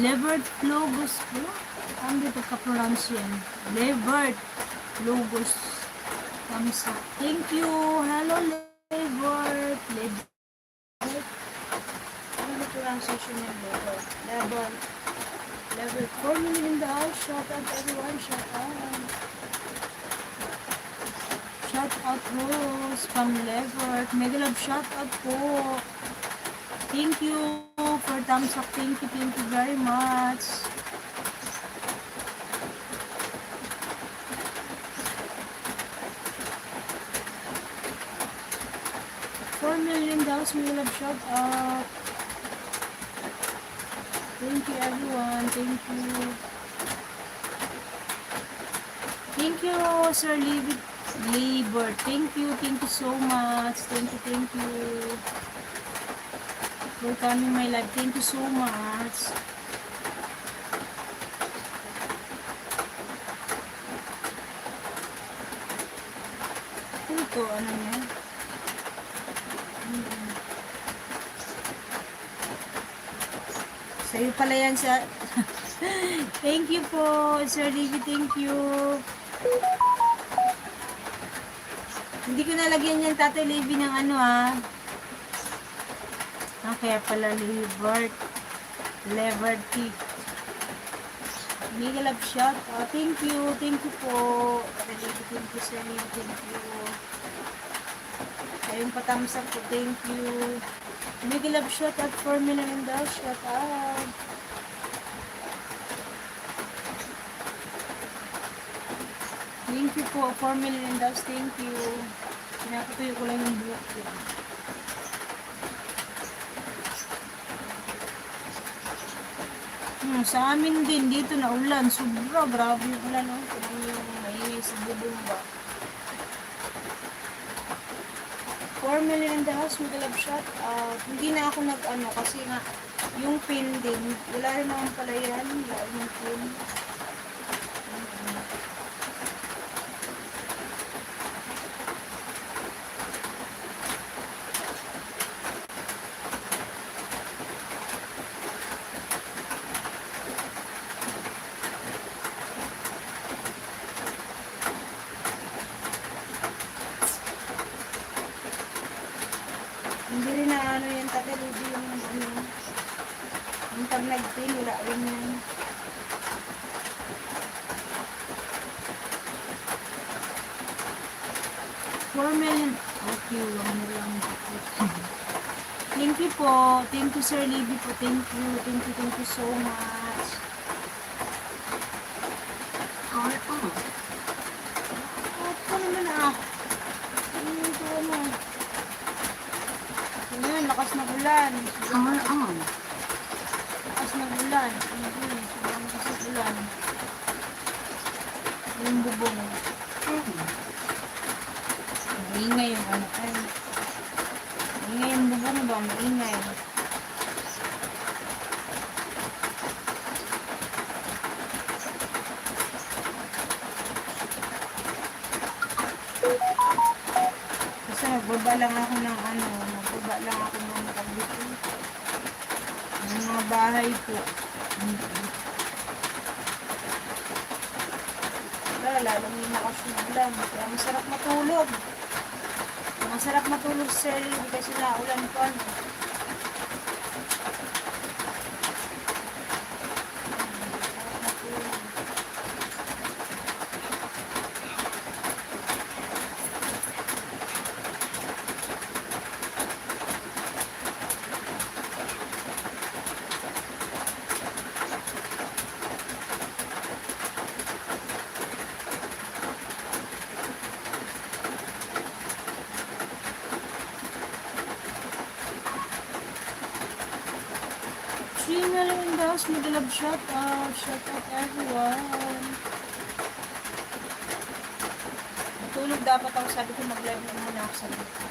Levert Logos po. Ano dito ka-pronounce yan? Levert Logos. Thumbs up. Thank you. Hello, Levert. Levert. Ano ba pronunciation ng Levert? Levert. Levert. 4 million in the house. Shout out everyone. Shout out. Shout out Rose from Levert. Mega love shout out po. Thank you for thumbs up. Thank you very much. $4 million mega love shout out. Thank you everyone. Thank you. Thank you Sir Labor. Thank you so much. Thank you. For coming my live. Thank you so much. Ito, ano niya? Sa'yo pala yan sa... Thank you po, Sir Livy. Thank you. Hindi ko nalagyan yan, Tatay Livy, ng ano kaya pala Liberty. Mega love shot. Thank you po. Tatay Livy, thank you, Sir Livy, thank you. Ayun pa thumbs up po, thank you. Mega love shot at 4 million daw, shot out. Thank you po, 4 million daw, thank you. Pinapatuyo ko lang yung buhok ko. Sa amin din, dito na ulan. Sobra, grabe yung ulan. Kung yung maingay sa bubumba. 4 million in the house, mega love shot. Hindi na ako nag-ano kasi nga yung pin din. Wala rin naman pala yan. Yung pin. Hindi rin na ano yan, Tatay Livy, yung ano. Yung pag nag-pin, wala rin yan. $4 million. Okay, lang mo lang. Thank you po. Thank you, Sir Livy po. Thank you so much. Ito naman Ito ano. Ngayon, lakas na ulan. Lakas na ulan. Lakas na ulan. Yung bubong. Maingay yung ano. Maingay yung bubong ba? Maingay. Kasi magbaba lang ako ng ano. Magbaba lang ako ng dito. Yung mga bahay po. Lalong yung nakasulan. Kaya masarap matulog. Masarap matulog, Sir Livy, kasi naulan pa. Mega love shout out everyone. Tulog dapat ako, sabi ko mag-live na muna ako sa dito.